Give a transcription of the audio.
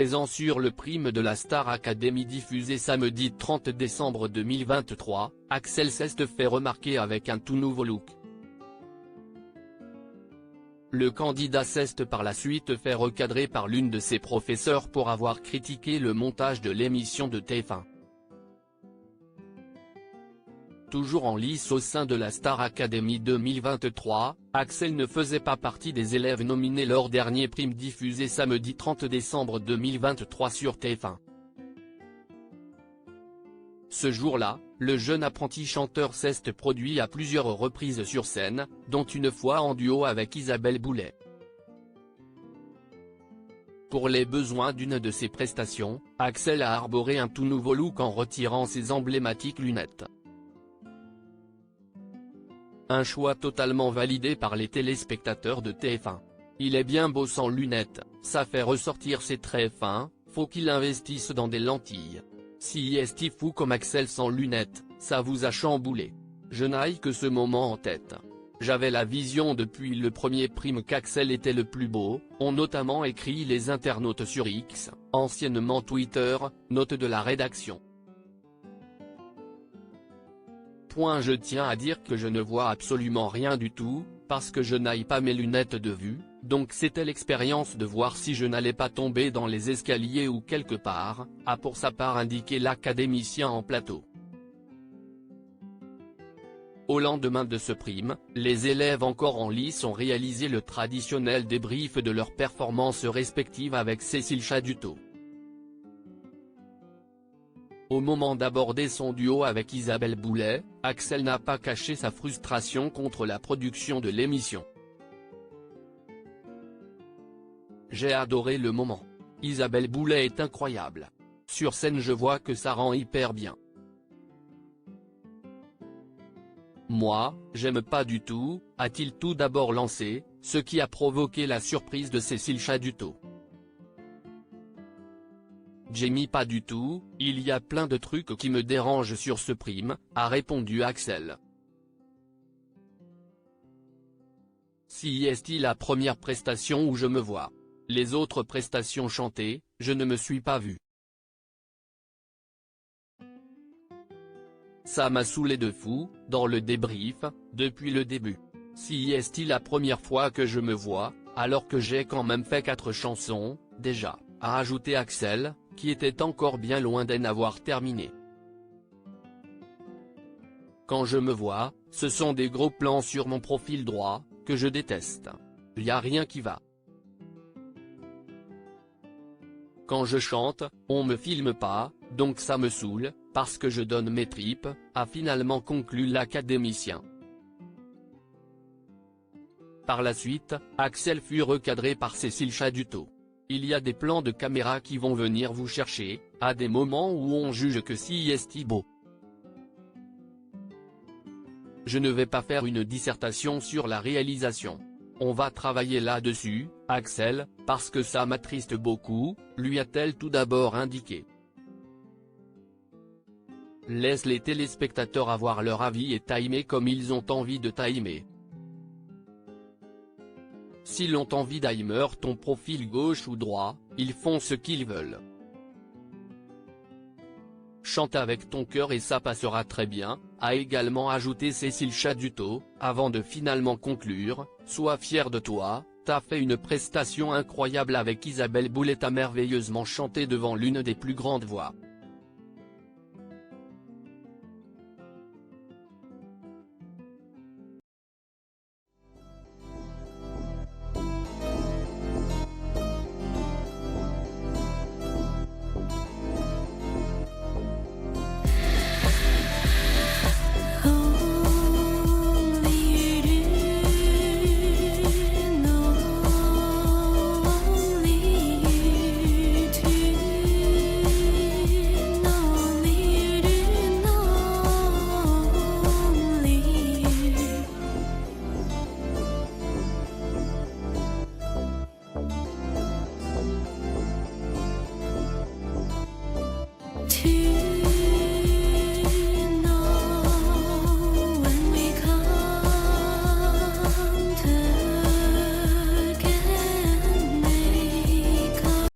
présent sur le prime de la Star Academy diffusé samedi 30 décembre 2023, Axel s'est fait remarquer avec un tout nouveau look. Le candidat s'est par la suite fait recadrer par l'une de ses professeurs pour avoir critiqué le montage de l'émission de TF1. Toujours en lice au sein de la Star Academy 2023, Axel ne faisait pas partie des élèves nominés lors dernier prime diffusé samedi 30 décembre 2023 sur TF1. Ce jour-là, le jeune apprenti chanteur s'est produit à plusieurs reprises sur scène, dont une fois en duo avec Isabelle Boulet. Pour les besoins d'une de ses prestations, Axel a arboré un tout nouveau look en retirant ses emblématiques lunettes. Un choix totalement validé par les téléspectateurs de TF1. Il est bien beau sans lunettes, ça fait ressortir ses traits fins, faut qu'il investisse dans des lentilles. Si est fou comme Axel sans lunettes, ça vous a chamboulé. Je n'aille que ce moment en tête. J'avais la vision depuis le premier prime qu'Axel était le plus beau, ont notamment écrit les internautes sur X, anciennement Twitter, note de la rédaction. Je tiens à dire que je ne vois absolument rien du tout, parce que je n'aille pas mes lunettes de vue, donc c'était l'expérience de voir si je n'allais pas tomber dans les escaliers ou quelque part, a pour sa part indiqué l'académicien en plateau. Au lendemain de ce prime, les élèves encore en lice ont réalisé le traditionnel débrief de leurs performances respectives avec Cécile Chaduto. Au moment d'aborder son duo avec Isabelle Boulet, Axel n'a pas caché sa frustration contre la production de l'émission. J'ai adoré le moment. Isabelle Boulet est incroyable. Sur scène je vois que ça rend hyper bien. Moi, j'aime pas du tout, a-t-il tout d'abord lancé, ce qui a provoqué la surprise de Cécile Chaduto. J'aime pas du tout, il y a plein de trucs qui me dérangent sur ce prime, a répondu Axel. Si est la première prestation où je me vois. Les autres prestations chantées, je ne me suis pas vu. Ça m'a saoulé de fou, dans le débrief, depuis le début. Si est la première fois que je me vois, alors que j'ai quand même fait 4 chansons, déjà, a ajouté Axel, qui était encore bien loin d'en avoir terminé. Quand je me vois, ce sont des gros plans sur mon profil droit, que je déteste. Y a rien qui va. Quand je chante, on me filme pas, donc ça me saoule, parce que je donne mes tripes, a finalement conclu l'académicien. Par la suite, Axel fut recadré par Cécile Chaduto. Il y a des plans de caméra qui vont venir vous chercher, à des moments où on juge que si est beau. Je ne vais pas faire une dissertation sur la réalisation. On va travailler là-dessus, Axel, parce que ça m'attriste beaucoup, lui a-t-elle tout d'abord indiqué. Laisse les téléspectateurs avoir leur avis et timer comme ils ont envie de timer. S'ils ont envie d'aimer ton profil gauche ou droit, ils font ce qu'ils veulent. Chante avec ton cœur et ça passera très bien, a également ajouté Cécile Chaduto, avant de finalement conclure, sois fier de toi, t'as fait une prestation incroyable avec Isabelle Boulet, t'as merveilleusement chanté devant l'une des plus grandes voix.